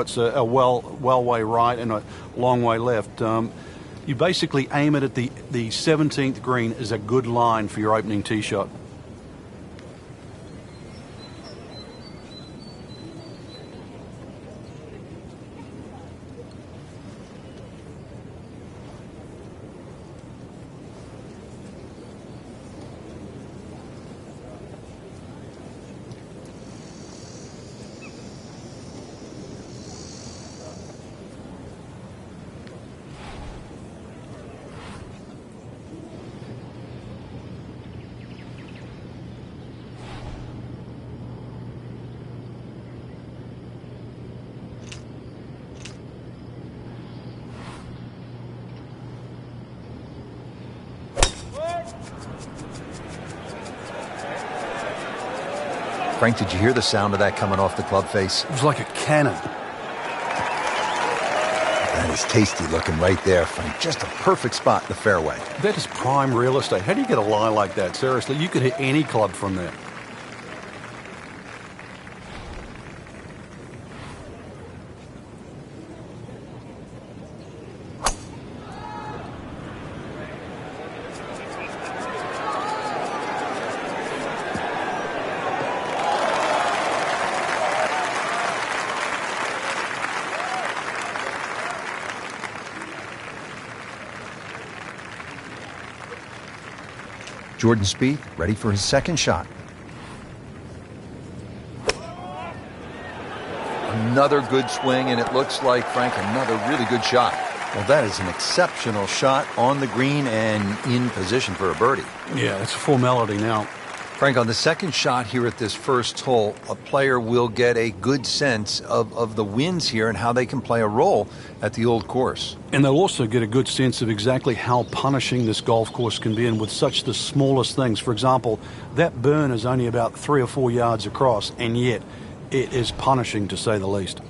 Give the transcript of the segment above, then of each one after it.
know it's a well way right and a long way left. You basically aim it at the 17th green is a good line for your opening tee shot. Frank, did you hear the sound of that coming off the club face? It was like a cannon. That is tasty looking right there, Frank. Just a perfect spot in the fairway. That is prime real estate. How do you get a lie like that? Seriously, you could hit any club from there. Jordan Spieth ready for his second shot. Another good swing, and it looks like, Frank, another really good shot. Well, that is an exceptional shot on the green and in position for a birdie. Yeah, it's a formality now. Frank, on the second shot here at this first hole, a player will get a good sense of the winds here and how they can play a role at the old course. And they'll also get a good sense of exactly how punishing this golf course can be, and with such the smallest things. For example, that burn is only about 3 or 4 yards across, and yet it is punishing, to say the least.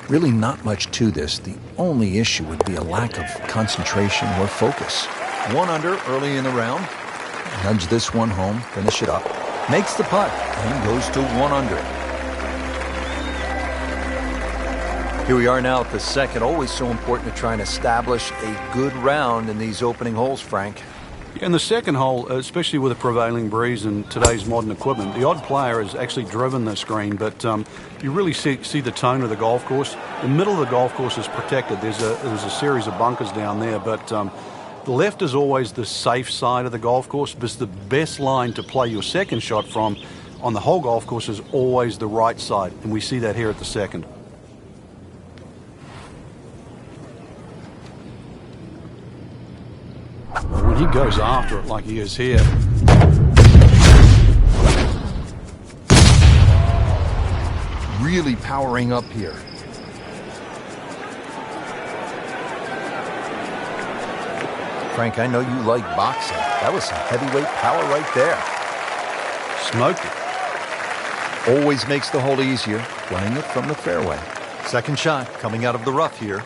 Really not much to this. The only issue would be a lack of concentration or focus. 1 under early in the round. Nudge this one home, finish it up. Makes the putt and goes to 1 under. Here we are now at the second. Always so important to try and establish a good round in these opening holes, Frank. In the second hole, especially with a prevailing breeze and today's modern equipment, the odd player has actually driven this green, but you really see the tone of the golf course. The middle of the golf course is protected. There's a series of bunkers down there, but the left is always the safe side of the golf course, but the best line to play your second shot from on the whole golf course is always the right side, and we see that here at the second. When he goes after it like he is here. Really powering up here. Frank, I know you like boxing. That was some heavyweight power right there. Smoked it. Always makes the hole easier, playing it from the fairway. Second shot coming out of the rough here.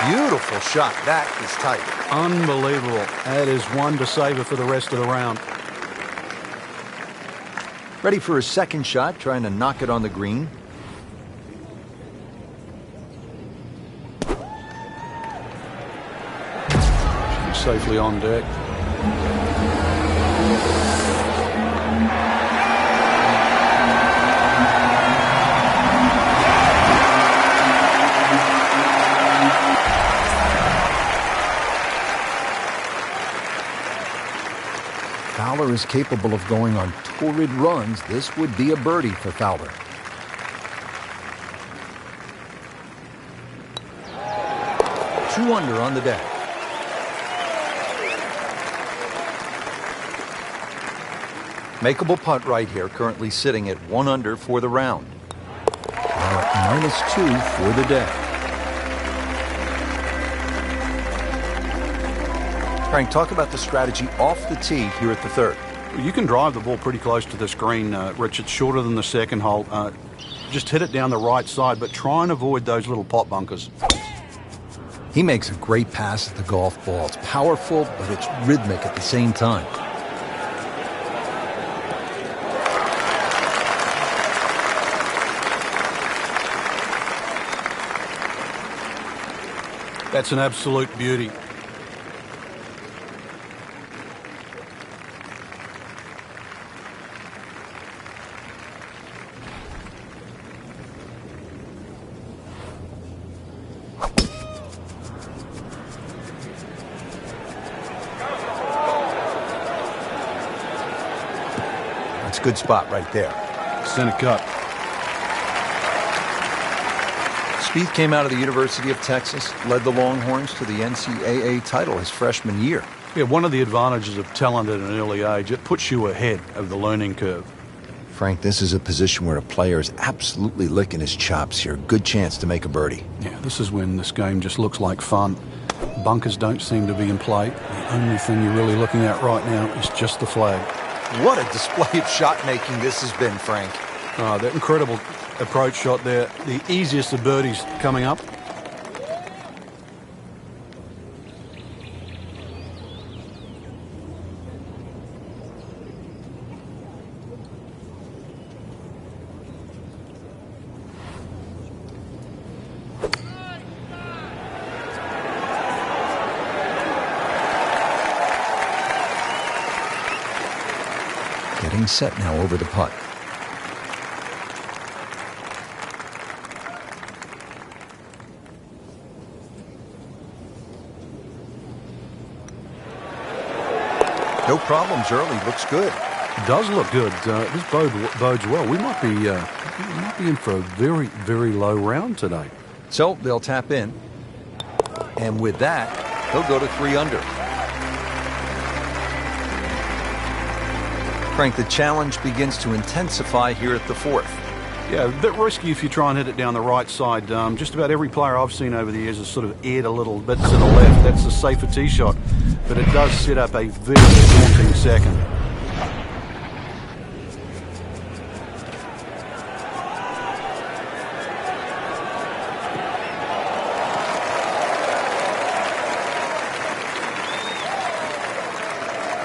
Beautiful shot. That is tight. Unbelievable. That is one to savor for the rest of the round. Ready for his second shot, trying to knock it on the green. Safely on deck. Fowler is capable of going on torrid runs. This would be a birdie for Fowler. Two under on the day. Makeable putt right here, currently sitting at 1 under for the round. Now at -2 for the day. Frank, talk about the strategy off the tee here at the third. You can drive the ball pretty close to this green, Rich. It's shorter than the second hole. Just hit it down the right side, but try and avoid those little pot bunkers. He makes a great pass at the golf ball. It's powerful, but it's rhythmic at the same time. That's an absolute beauty. That's a good spot right there. Center cut. Spieth came out of the University of Texas, led the Longhorns to the NCAA title his freshman year. Yeah, one of the advantages of talent at an early age, it puts you ahead of the learning curve. Frank, this is a position where a player is absolutely licking his chops here. Good chance to make a birdie. Yeah, this is when this game just looks like fun. Bunkers don't seem to be in play. The only thing you're really looking at right now is just the flag. What a display of shot making this has been, Frank. Oh, that incredible approach shot there. The easiest of birdies coming up. Getting set now over the putt. No problems early. Looks good. It does look good. This bodes well. We might be in for a very, very low round today. So they'll tap in. And with that, he'll go to 3 under. Frank, the challenge begins to intensify here at the fourth. Yeah, a bit risky if you try and hit it down the right side. Just about every player I've seen over the years has sort of aired a little bit to the left. That's a safer tee shot, but it does set up a very daunting second.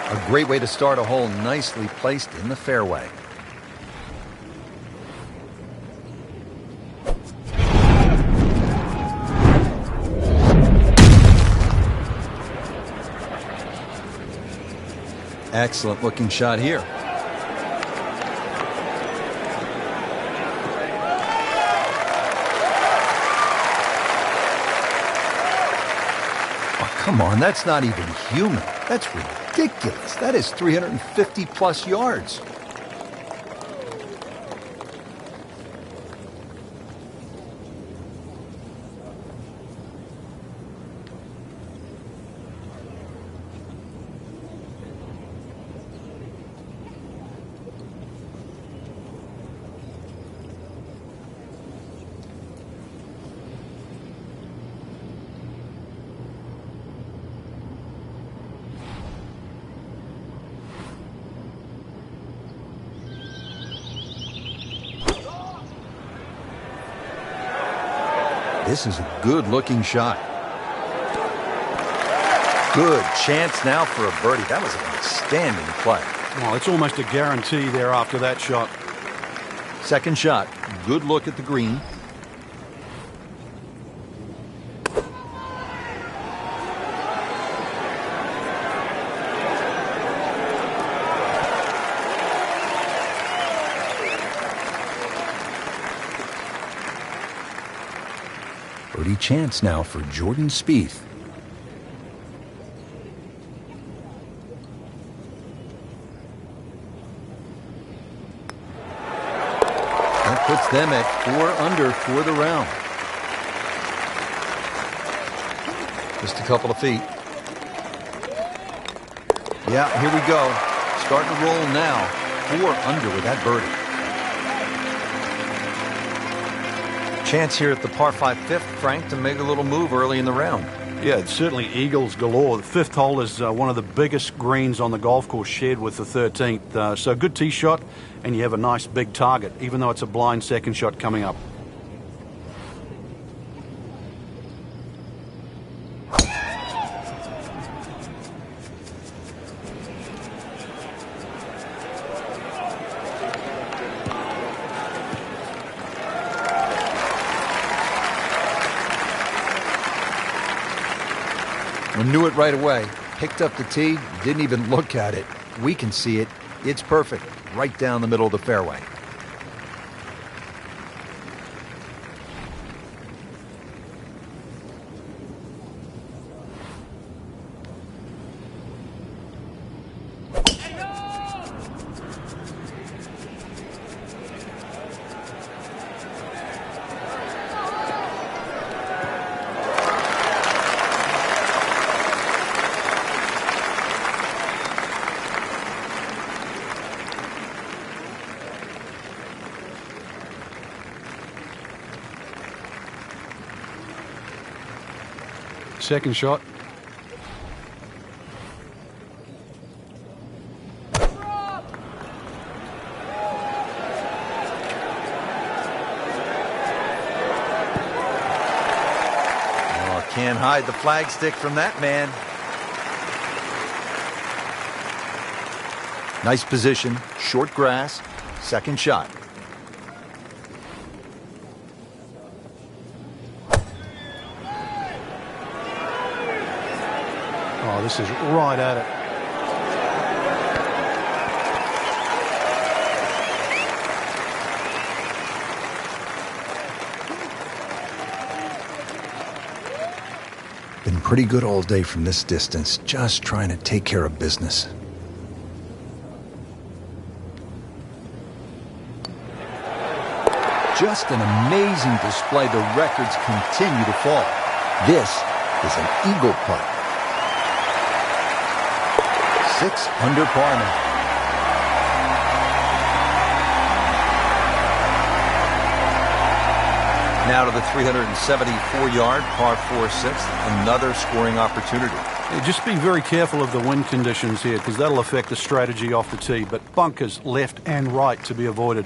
A great way to start a hole, nicely placed in the fairway. Excellent looking shot here. Oh, come on, that's not even human. That's ridiculous. That is 350 plus yards. This is a good-looking shot. Good chance now for a birdie. That was an outstanding play. Well, it's almost a guarantee there after that shot. Second shot. Good look at the green. Birdie chance now for Jordan Spieth. puts them at 4 under for the round. Just a couple of feet. Yeah, here we go. Starting to roll now. 4 under with that birdie. Chance here at the par 5 fifth, Frank, to make a little move early in the round. Yeah, it's certainly eagles galore. The fifth hole is one of the biggest greens on the golf course, shared with the 13th. So good tee shot, and you have a nice big target, even though it's a blind second shot coming up. We knew it right away. Picked up the tee, didn't even look at it. We can see it. It's perfect. Right down the middle of the fairway. Second shot. Oh, can't hide the flagstick from that man. Nice position, short grass, second shot. Oh, this is right at it. Been pretty good all day from this distance, just trying to take care of business. Just an amazing display. The records continue to fall. This is an eagle putt. 6 under par now. Now to the 374-yard par 4/6, another scoring opportunity. Yeah, just be very careful of the wind conditions here, because that'll affect the strategy off the tee. But bunkers left and right to be avoided.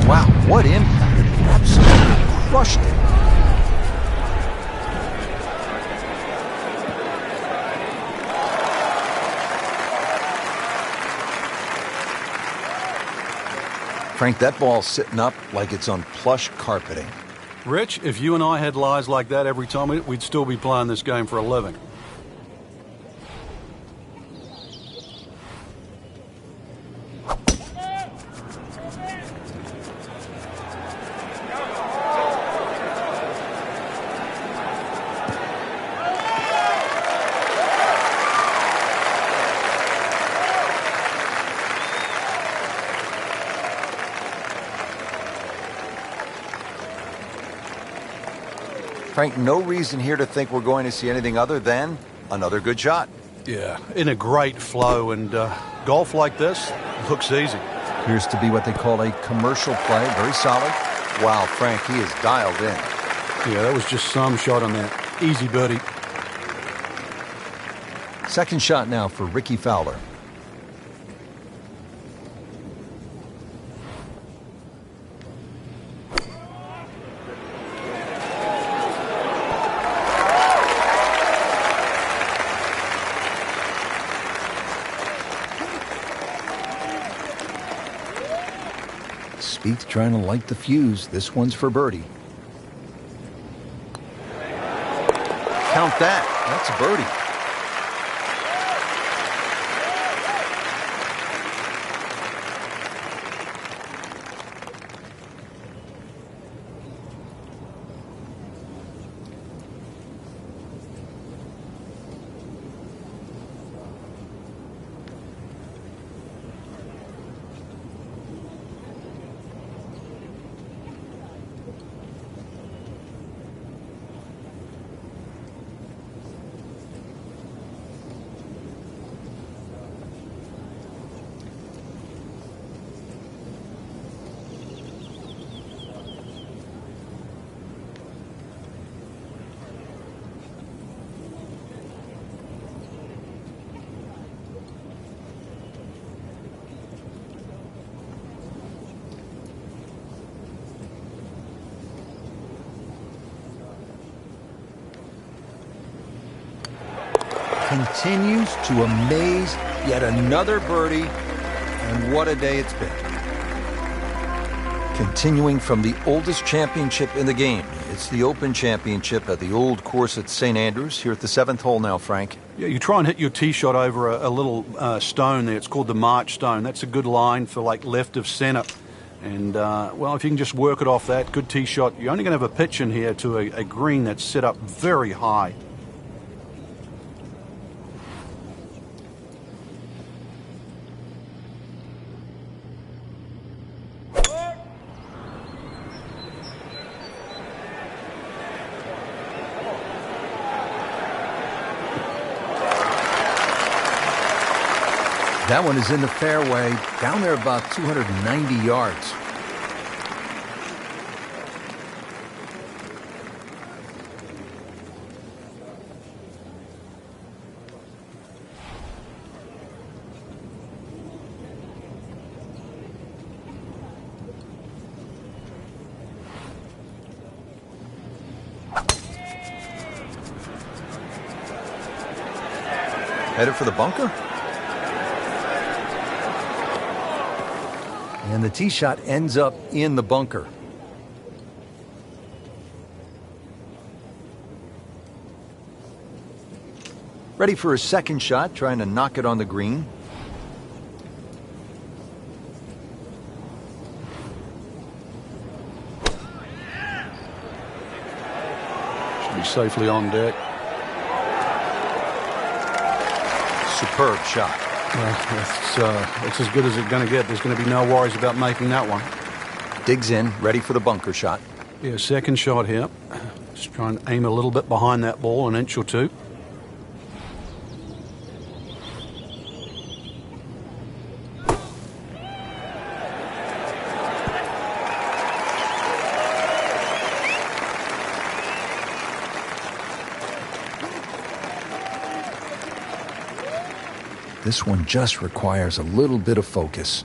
Wow, what impact. Absolutely crushed it. Frank, that ball's sitting up like it's on plush carpeting. Rich, if you and I had lies like that every time, we'd still be playing this game for a living. Frank, no reason here to think we're going to see anything other than another good shot. Yeah, in a great flow, and golf like this looks easy. Appears to be what they call a commercial play, very solid. Wow, Frank, he is dialed in. Yeah, that was just some shot on that. Easy birdie. Second shot now for Ricky Fowler. Spieth trying to light the fuse. This one's for birdie. Count that. That's a birdie. continues to amaze. Yet another birdie, and what a day it's been. Continuing from the oldest championship in the game. It's the Open Championship at the old course at St. Andrews, here at the 7th hole now, Frank. Yeah, you try and hit your tee shot over a little stone there. It's called the March stone. That's a good line for like left of center. And, well, if you can just work it off that, good tee shot, you're only going to have a pitch in here to a green that's set up very high. That one is in the fairway, down there about 290 yards. Headed for the bunker. And the tee shot ends up in the bunker. Ready for a second shot, trying to knock it on the green. Should be safely on deck. Superb shot. Well, it's as good as it's going to get. There's going to be no worries about making that one. Digs in, ready for the bunker shot. Yeah, second shot here. Just try and aim a little bit behind that ball, an inch or two. This one just requires a little bit of focus.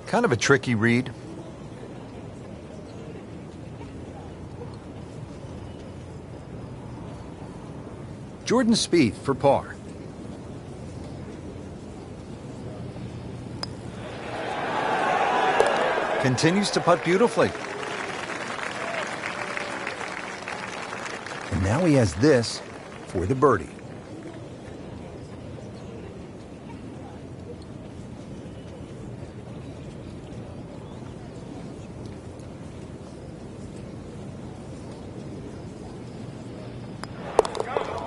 Kind of a tricky read. Jordan Spieth for par. Continues to putt beautifully. And now he has this for the birdie.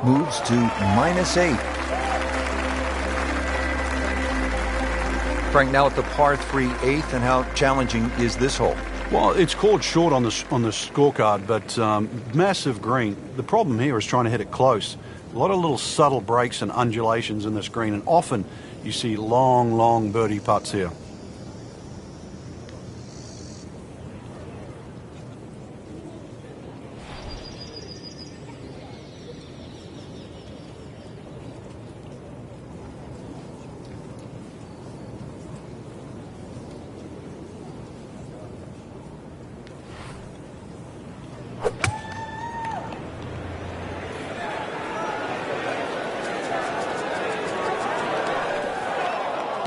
Moves to -8. Frank, now at the par 3 8th, and how challenging is this hole? Well, it's called short on the scorecard, but massive green. The problem here is trying to hit it close. A lot of little subtle breaks and undulations in this green, and often you see long, long birdie putts here.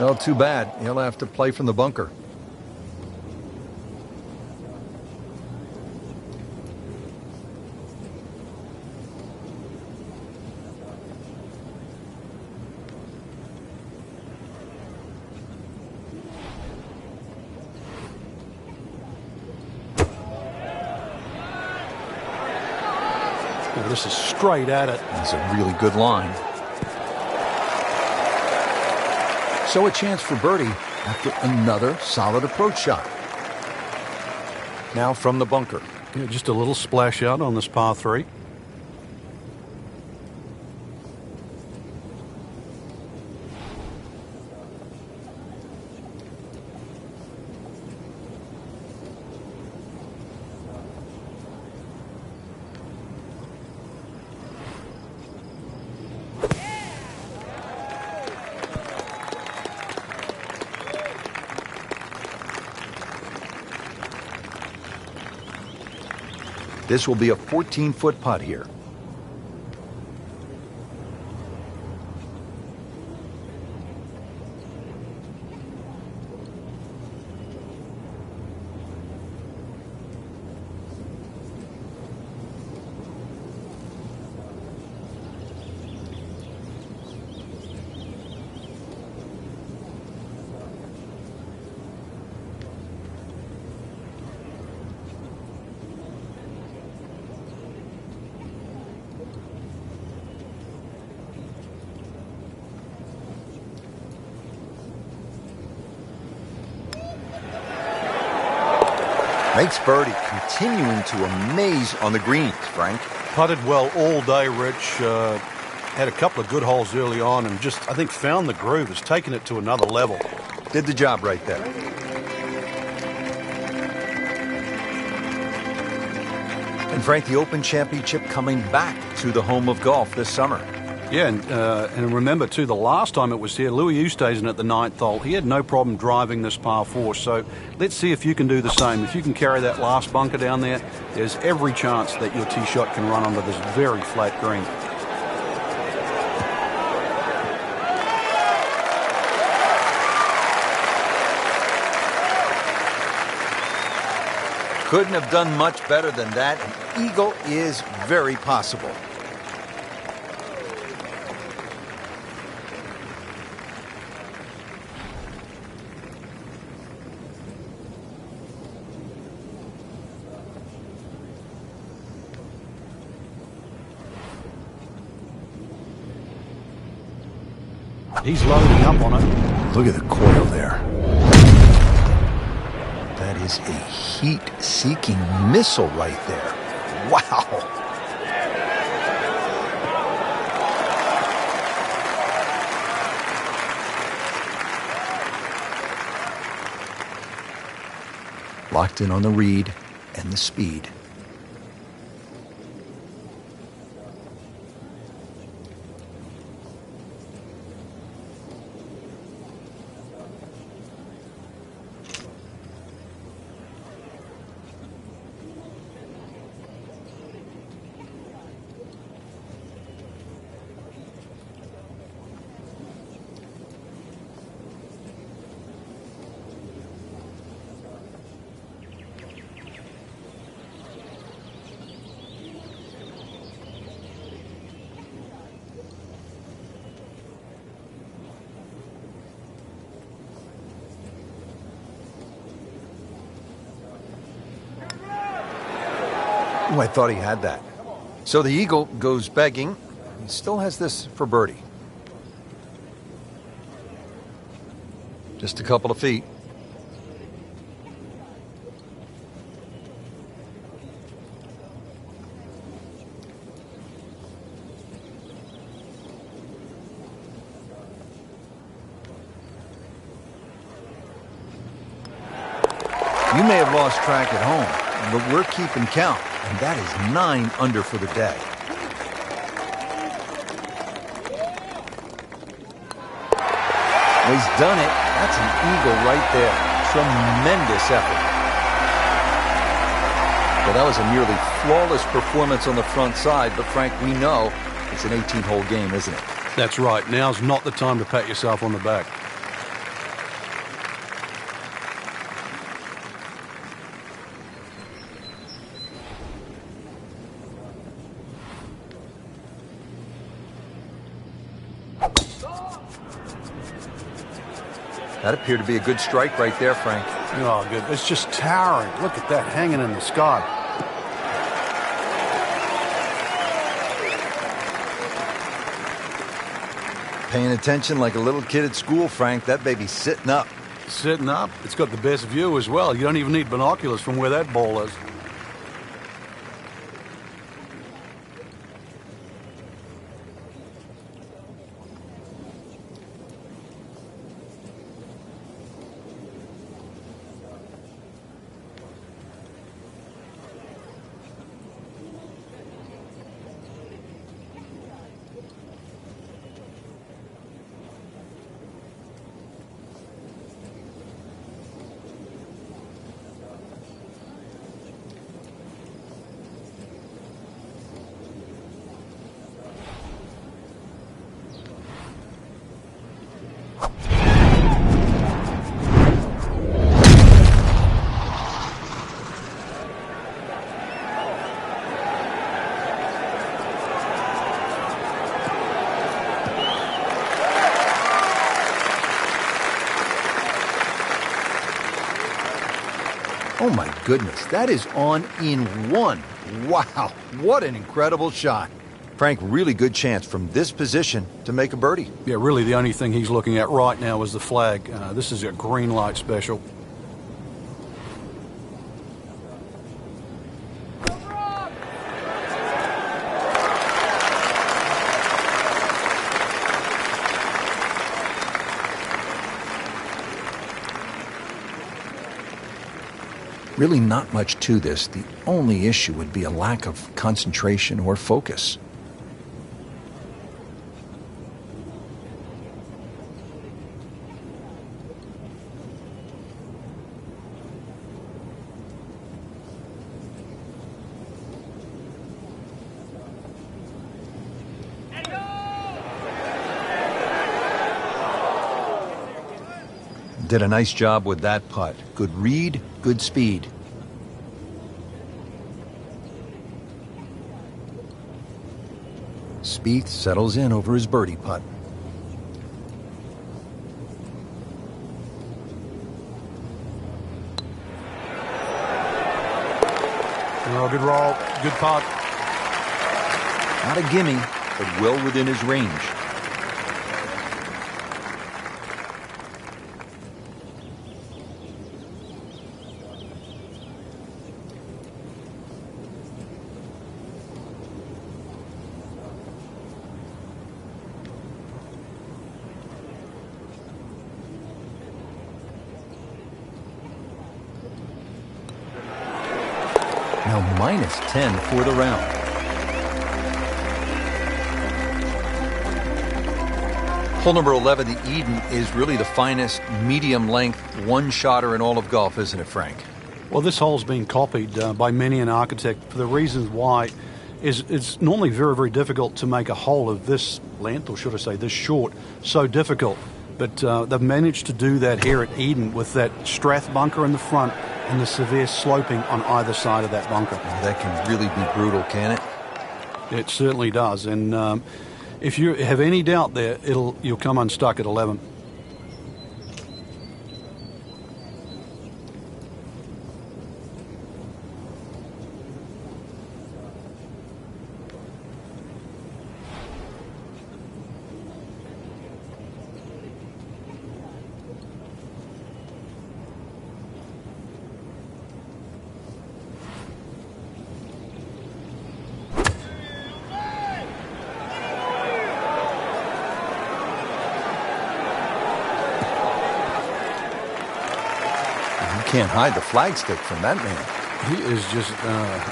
Well, too bad. He'll have to play from the bunker. Well, this is straight at it. That's a really good line. So a chance for birdie after another solid approach shot. Now from the bunker. Yeah, just a little splash out on this par 3. This will be a 14-foot putt here. Makes birdie, continuing to amaze on the greens, Frank. Putted well all day, Rich. Had a couple of good holes early on and just, I think, found the groove. Has taken it to another level. Did the job right there. And Frank, the Open Championship coming back to the home of golf this summer. Yeah, and remember, too, the last time it was here, Louis Oosthuizen at the 9th hole, he had no problem driving this par 4. So let's see if you can do the same. If you can carry that last bunker down there, there's every chance that your tee shot can run onto this very flat green. Couldn't have done much better than that. An eagle is very possible. He's loading up on it. Look at the coil there. That is a heat-seeking missile right there. Wow. Locked in on the read and the speed. Oh, I thought he had that. So the eagle goes begging. He still has this for birdie. Just a couple of feet. You may have lost track at home, but we're keeping count. And that is 9 under for the day. Well, he's done it. That's an eagle right there. Tremendous effort. Well, that was a nearly flawless performance on the front side, but Frank, we know it's an 18-hole game, isn't it? That's right. Now's not the time to pat yourself on the back. That appeared to be a good strike right there, Frank. Oh, good. It's just towering. Look at that hanging in the sky. Paying attention like a little kid at school, Frank. That baby's sitting up. Sitting up. It's got the best view as well. You don't even need binoculars from where that ball is. Oh my goodness, that is on in one. Wow, what an incredible shot. Frank, really good chance from this position to make a birdie. Yeah, really the only thing he's looking at right now is the flag. This is a green light special. Really not much to this. The only issue would be a lack of concentration or focus. Did a nice job with that putt. Good read, good speed. Spieth settles in over his birdie putt. Oh, good roll, good putt. Not a gimme, but well within his range. Now minus 10 for the round. Hole number 11, the Eden, is really the finest medium-length one-shotter in all of golf, isn't it, Frank? Well, this hole's been copied by many an architect for the reasons why it's normally very, very difficult to make a hole of this length, or should I say this short, so difficult. But they've managed to do that here at Eden with that Strath bunker in the front and the severe sloping on either side of that bunker. That can really be brutal, can it? It certainly does. And if you have any doubt there, you'll come unstuck at 11. Can't hide the flagstick from that man. He is just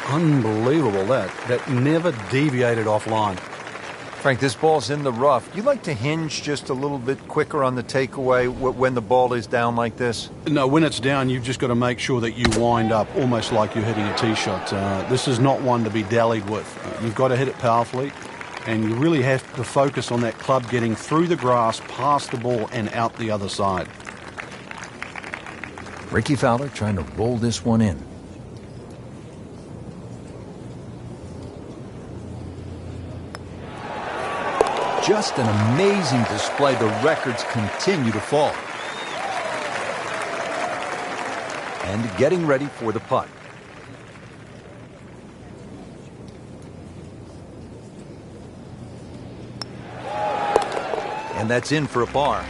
unbelievable. That never deviated offline. Frank, this ball's in the rough. You like to hinge just a little bit quicker on the takeaway when the ball is down like this? No, when it's down, you've just got to make sure that you wind up almost like you're hitting a tee shot. This is not one to be dallied with. You've got to hit it powerfully, and you really have to focus on that club getting through the grass, past the ball, and out the other side. Ricky Fowler trying to roll this one in. Just an amazing display. The records continue to fall. And getting ready for the putt. And that's in for a par.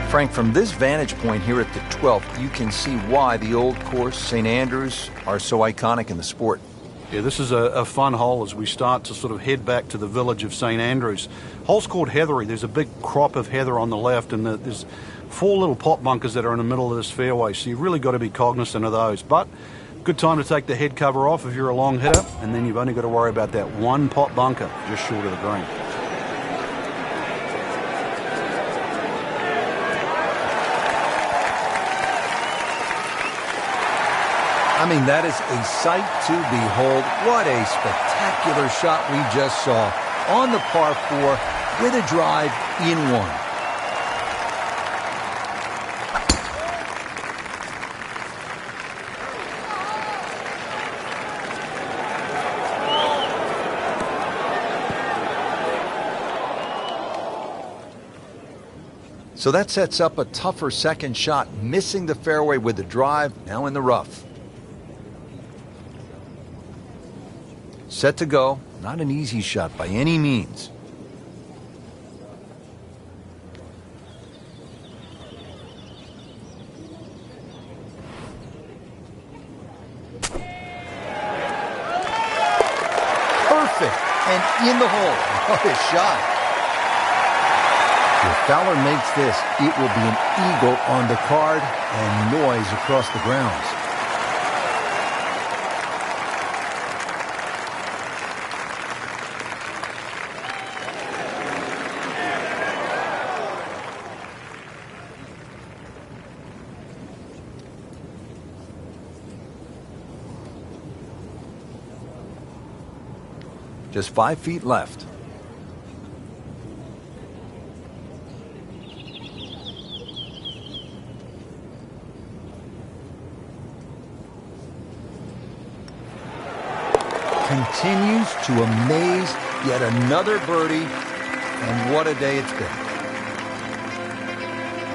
Frank, from this vantage point here at the 12th, you can see why the old course, St. Andrews, are so iconic in the sport. Yeah, this is a fun hole as we start to sort of head back to the village of St. Andrews. Hole's called Heathery. There's a big crop of heather on the left, and there's 4 little pot bunkers that are in the middle of this fairway, so you've really got to be cognizant of those. But good time to take the head cover off if you're a long hitter, and then you've only got to worry about that one pot bunker just short of the green. I mean, that is a sight to behold. What a spectacular shot we just saw on the par 4 with a drive in one. So that sets up a tougher second shot, missing the fairway with the drive, now in the rough. Set to go. Not an easy shot by any means. Perfect. And in the hole. What a shot. If Fowler makes this, it will be an eagle on the card and noise across the grounds. Just 5 feet left. Continues to amaze. Yet another birdie, and what a day it's been.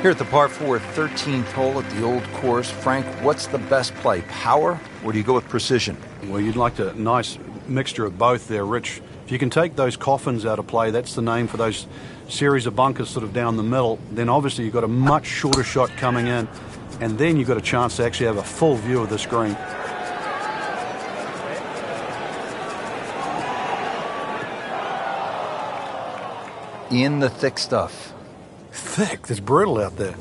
Here at the par 4 13th hole at the old course, Frank, what's the best play, power, or do you go with precision? Well, you'd like a nice mixture of both there, Rich. If you can take those coffins out of play, that's the name for those series of bunkers sort of down the middle, then obviously you've got a much shorter shot coming in, and then you've got a chance to actually have a full view of this green. In the thick stuff. Thick? It's brutal out there.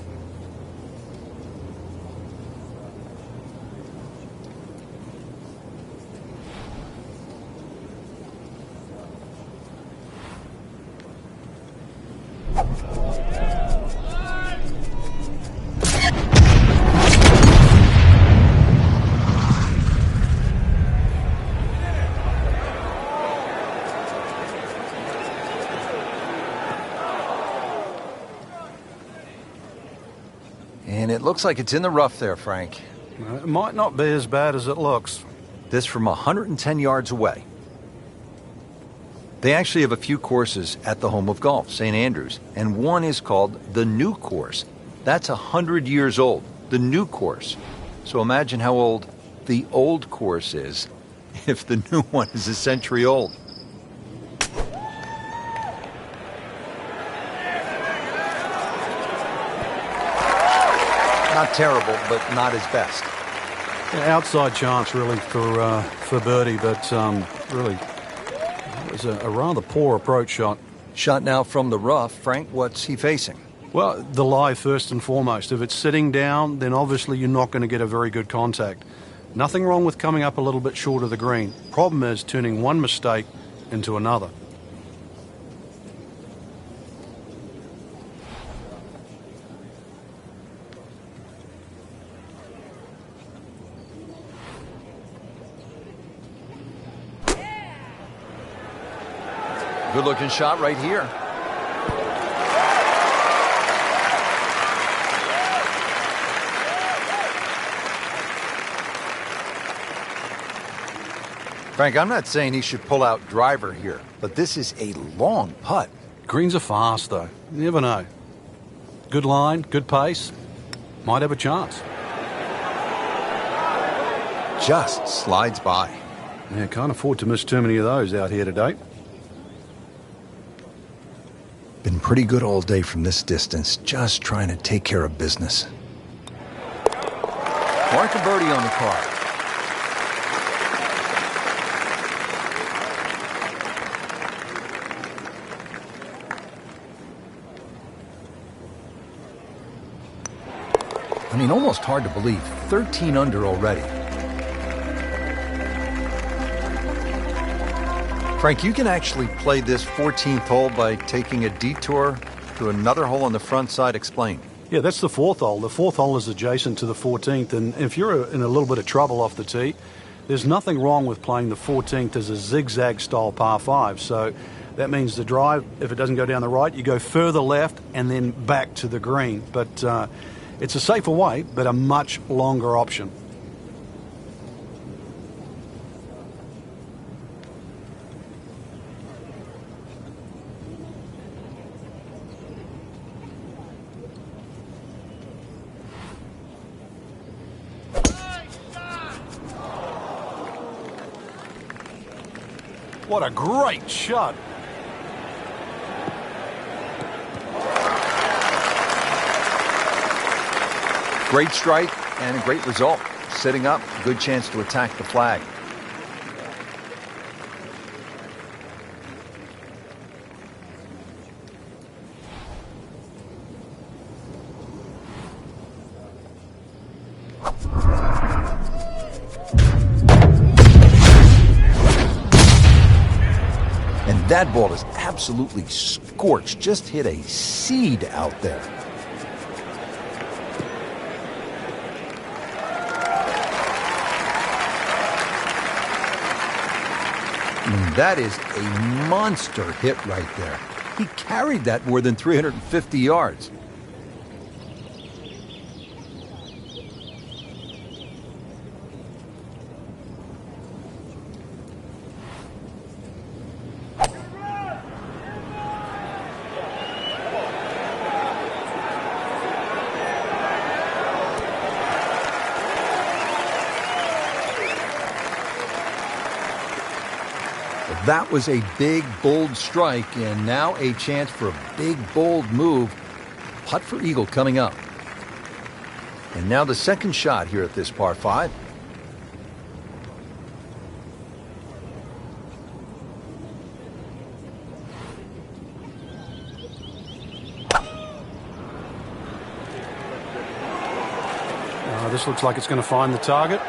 And it looks like it's in the rough there, Frank. It might not be as bad as it looks. This from 110 yards away. They actually have a few courses at the home of golf, St. Andrews, and one is called the New Course. That's 100 years old, the New Course. So imagine how old the old course is if the new one is a century old. Not terrible, but not his best. Yeah, outside chance, really, for birdie, but really, it was a rather poor approach shot. Shot now from the rough. Frank, what's he facing? Well, the lie first and foremost. If it's sitting down, then obviously you're not going to get a very good contact. Nothing wrong with coming up a little bit short of the green. Problem is turning one mistake into another. Good-looking shot right here. Frank, I'm not saying he should pull out driver here, but this is a long putt. Greens are fast, though. You never know. Good line, good pace. Might have a chance. Just slides by. Yeah, can't afford to miss too many of those out here today. Been pretty good all day from this distance, just trying to take care of business. Mark a birdie on the card. I mean, almost hard to believe. 13 under already. Frank, you can actually play this 14th hole by taking a detour to another hole on the front side. Explain. Yeah, that's the fourth hole. The fourth hole is adjacent to the 14th, and if you're in a little bit of trouble off the tee, there's nothing wrong with playing the 14th as a zigzag style par 5. So that means the drive, if it doesn't go down the right, you go further left and then back to the green. But it's a safer way, but a much longer option. What a great shot. Great strike and a great result. Sitting up, good chance to attack the flag. And that ball is absolutely scorched. Just hit a seed out there. That is a monster hit right there. He carried that more than 350 yards. That was a big, bold strike, and now a chance for a big, bold move. Putt for eagle coming up. And now the second shot here at this par 5. This looks like it's going to find the target.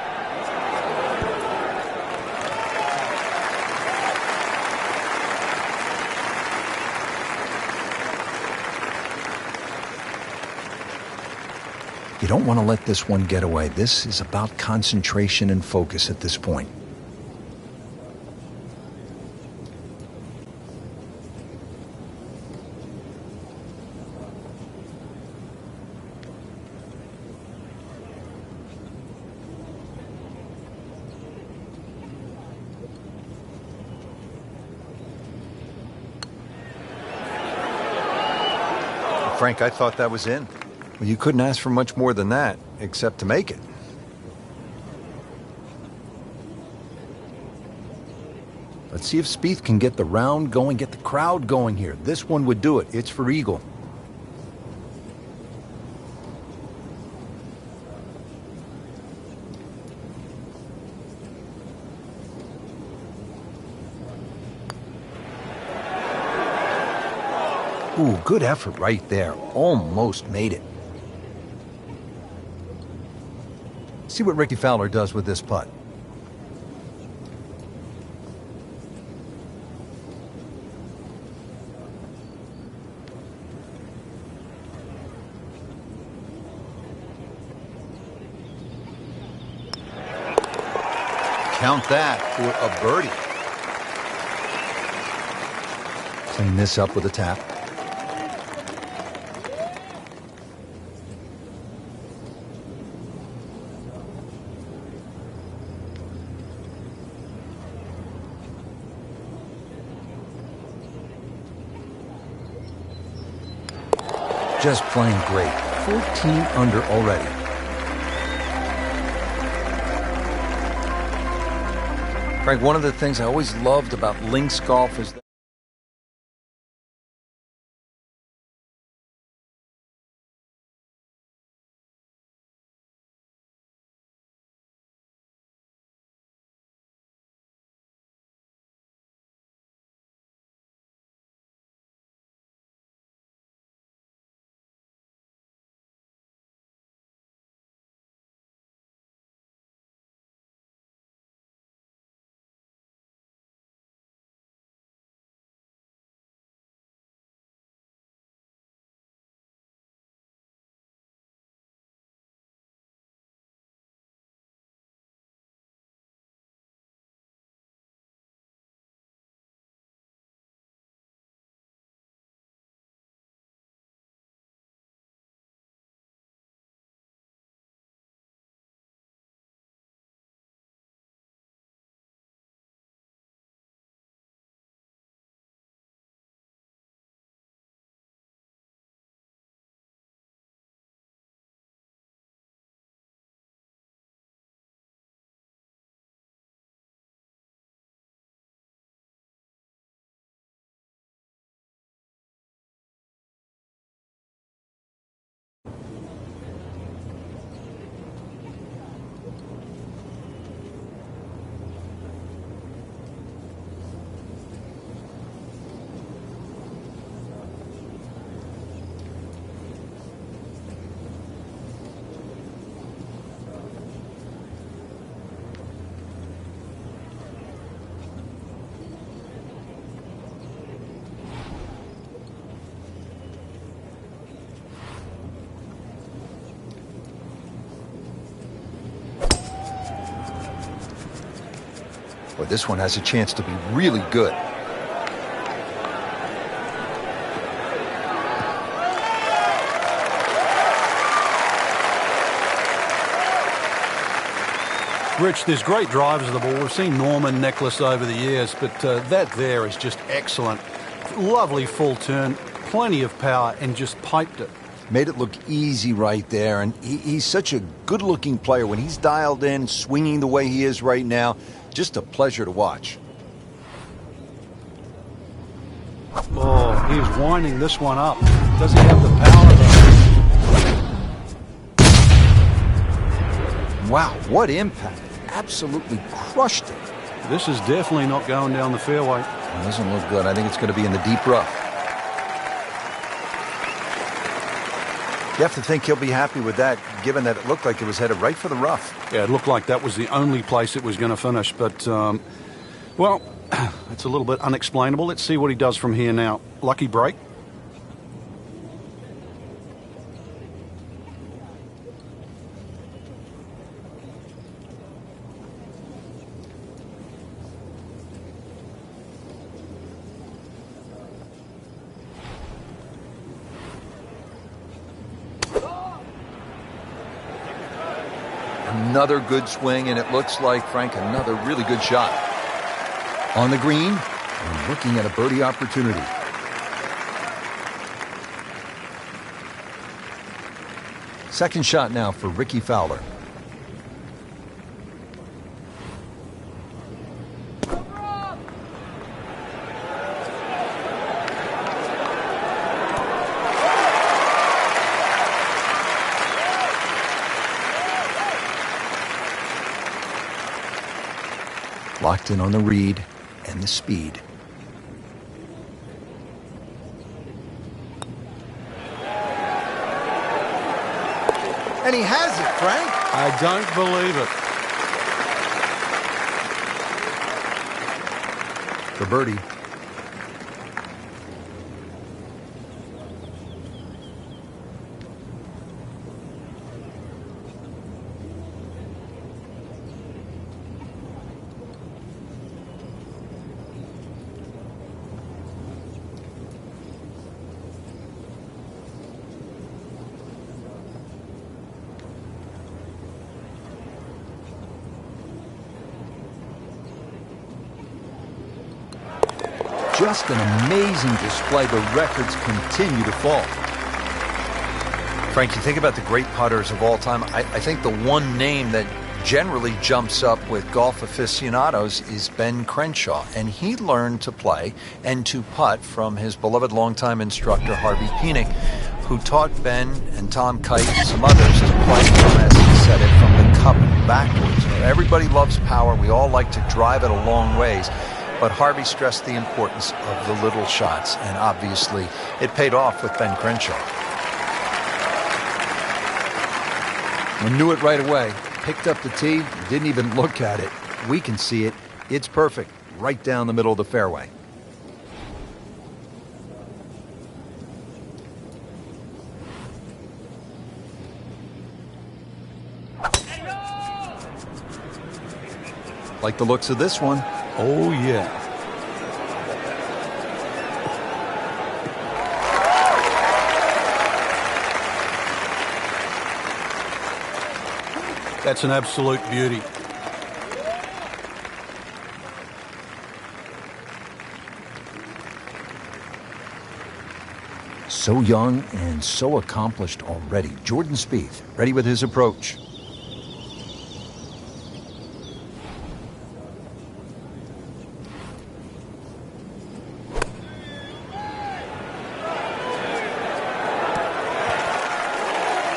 You don't want to let this one get away. This is about concentration and focus at this point. Frank, I thought that was in. Well, you couldn't ask for much more than that, except to make it. Let's see if Spieth can get the round going, get the crowd going here. This one would do it. It's for eagle. Ooh, good effort right there. Almost made it. See what Ricky Fowler does with this putt. Count that for a birdie. Clean this up with a tap. Just playing great. 14 under already. Frank, one of the things I always loved about links golf is that But this one has a chance to be really good. Rich, there's great drivers of the ball. We've seen Norman, Nicholas over the years, but that there is just excellent. Lovely full turn, plenty of power, and just piped it. Made it look easy right there, and he's such a good-looking player. When he's dialed in, swinging the way he is right now, just a pleasure to watch. Oh, he's winding this one up. Does he have the power, though? Wow, what impact. Absolutely crushed it. This is definitely not going down the fairway. It doesn't look good. I think it's going to be in the deep rough. You have to think he'll be happy with that, given that it looked like it was headed right for the rough. Yeah, it looked like that was the only place it was going to finish. But, well, it's a little bit unexplainable. Let's see what he does from here now. Lucky break. Another good swing, and it looks like, Frank, another really good shot. On the green, and looking at a birdie opportunity. Second shot now for Ricky Fowler. Locked in on the read and the speed. And he has it, Frank. I don't believe it. For birdie. Just an amazing display. The records continue to fall. Frank, you think about the great putters of all time. I think the one name that generally jumps up with golf aficionados is Ben Crenshaw. And he learned to play and to putt from his beloved longtime instructor, Harvey Penick, who taught Ben and Tom Kite and some others to play from, as he said it, from the cup backwards. Everybody loves power. We all like to drive it a long ways. But Harvey stressed the importance of the little shots, and obviously it paid off with Ben Crenshaw. We knew it right away. Picked up the tee, didn't even look at it. We can see it. It's perfect, right down the middle of the fairway. Like the looks of this one. Oh, yeah. That's an absolute beauty. So young and so accomplished already. Jordan Spieth, ready with his approach.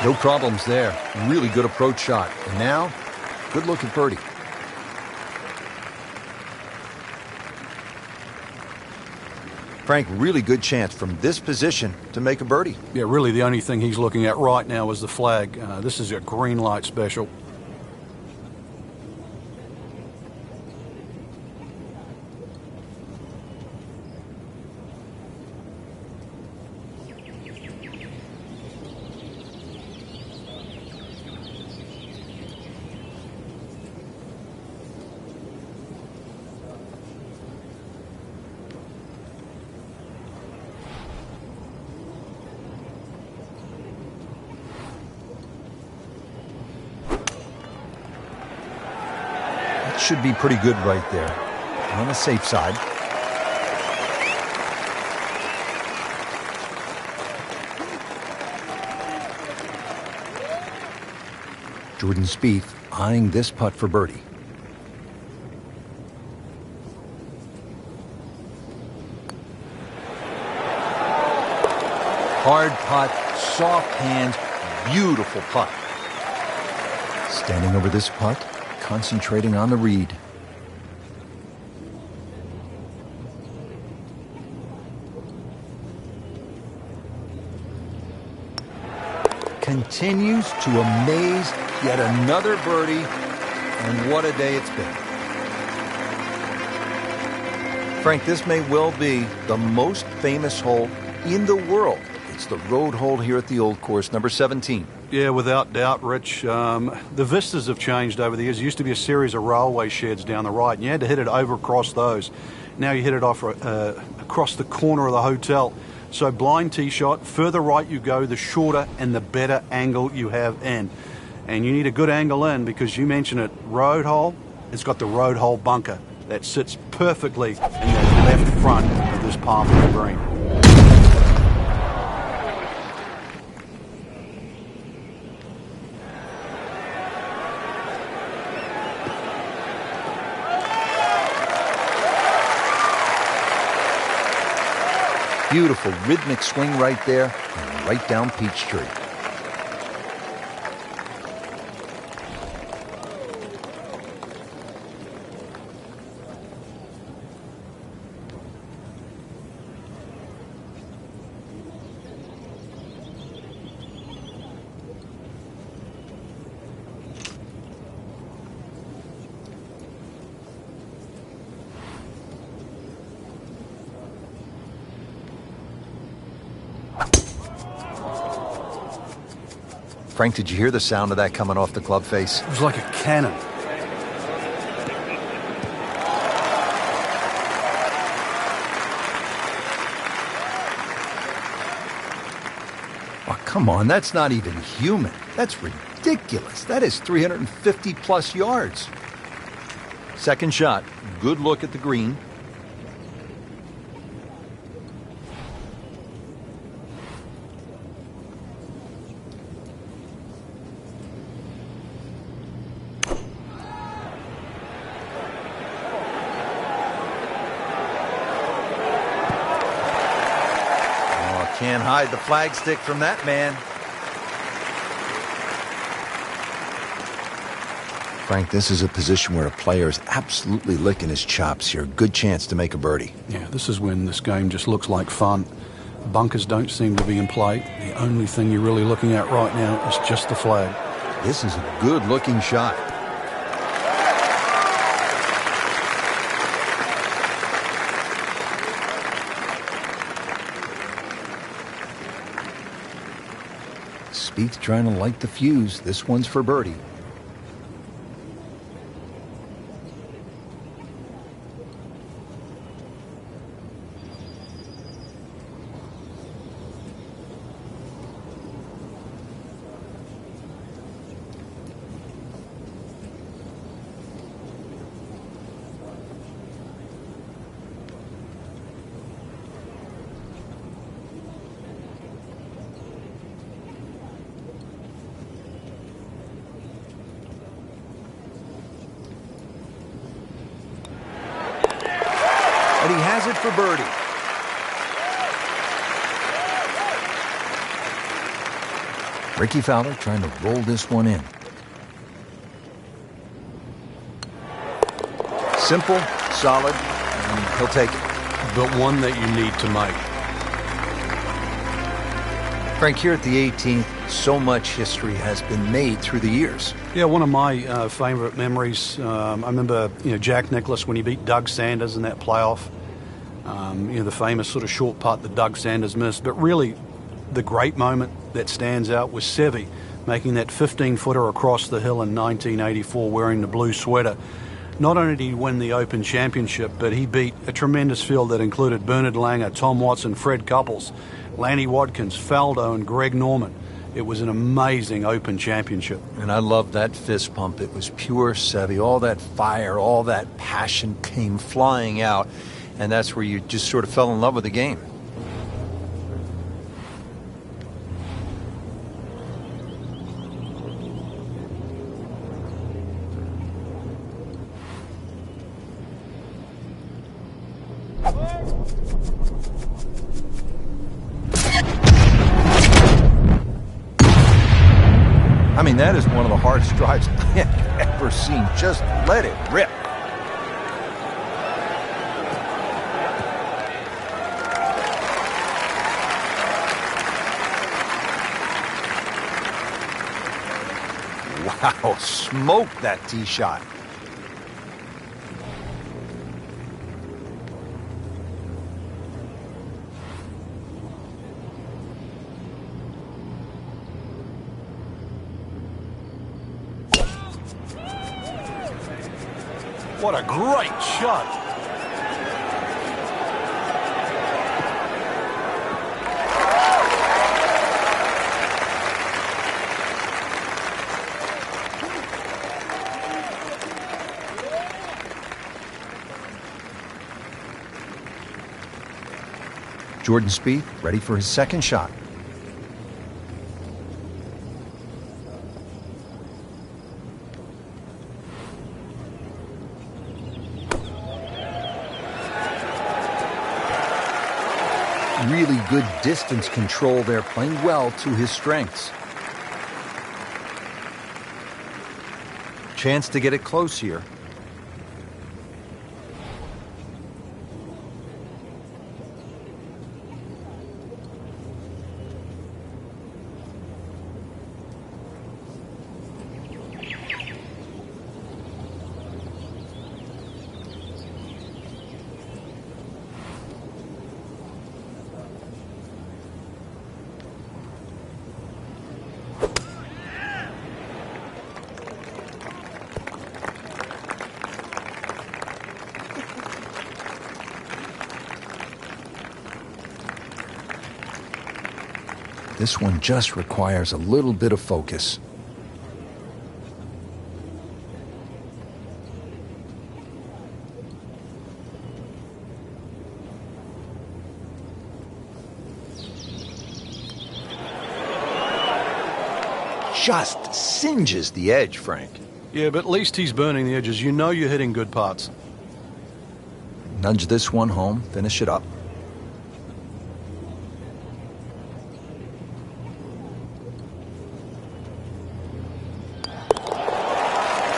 No problems there. Really good approach shot. And now, good look at birdie. Frank, really good chance from this position to make a birdie. Yeah, really the only thing he's looking at right now is the flag. This is a green light special. should be pretty good right there. On the safe side. Jordan Spieth eyeing this putt for birdie. Hard putt, soft hands, beautiful putt. Standing over this putt, concentrating on the read. Continues to amaze, yet another birdie, and what a day it's been. Frank, this may well be the most famous hole in the world. It's the road hole here at the Old Course, number 17. Yeah, without doubt, Rich. The vistas have changed over the years. There used to be a series of railway sheds down the right, and you had to hit it over across those. Now you hit it off across the corner of the hotel. So blind tee shot, further right you go, the shorter and the better angle you have in. And you need a good angle in because you mentioned it, road hole, it's got the road hole bunker that sits perfectly in the left front of this par 4 green. Beautiful rhythmic swing right there and right down Peachtree. Frank, did you hear the sound of that coming off the club face? It was like a cannon. Oh, come on, that's not even human. That's ridiculous. That is 350 plus yards. Second shot, good look at the green. Can't hide the flagstick from that man. Frank, this is a position where a player is absolutely licking his chops here. Good chance to make a birdie. Yeah, this is when this game just looks like fun. Bunkers don't seem to be in play. The only thing you're really looking at right now is just the flag. This is a good-looking shot. Spieth trying to light the fuse. This one's for birdie. And he has it for birdie. Ricky Fowler trying to roll this one in. Simple, solid, and he'll take it. But one that you need to make. Frank, here at the 18th, so much history has been made through the years. Yeah, one of my favourite memories, I remember Jack Nicklaus when he beat Doug Sanders in that playoff. The famous sort of short putt that Doug Sanders missed. But really, the great moment that stands out was Seve making that 15-footer across the hill in 1984 wearing the blue sweater. Not only did he win the Open Championship, but he beat a tremendous field that included Bernard Langer, Tom Watson, Fred Couples, Lanny Wadkins, Faldo, and Greg Norman. It was an amazing Open Championship. And I loved that fist pump. It was pure Seve. All that fire, all that passion came flying out. And that's where you just sort of fell in love with the game. I mean, that is one of the hardest drives I have ever seen. Just let it rip. Wow, smoked that tee shot. What a great shot. Jordan Spieth ready for his second shot. Really good distance control there, playing well to his strengths. Chance to get it close here. This one just requires a little bit of focus. Just singes the edge, Frank. Yeah, but at least he's burning the edges. You know you're hitting good putts. Nudge this one home, finish it up.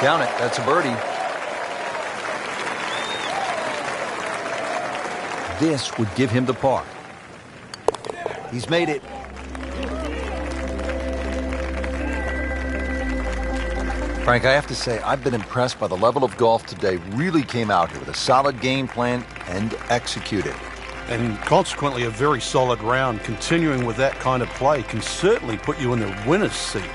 Count it, that's a birdie. This would give him the par. He's made it. Frank, I have to say, I've been impressed by the level of golf today. Really came out here with a solid game plan and executed. And consequently, a very solid round. Continuing with that kind of play can certainly put you in the winner's seat.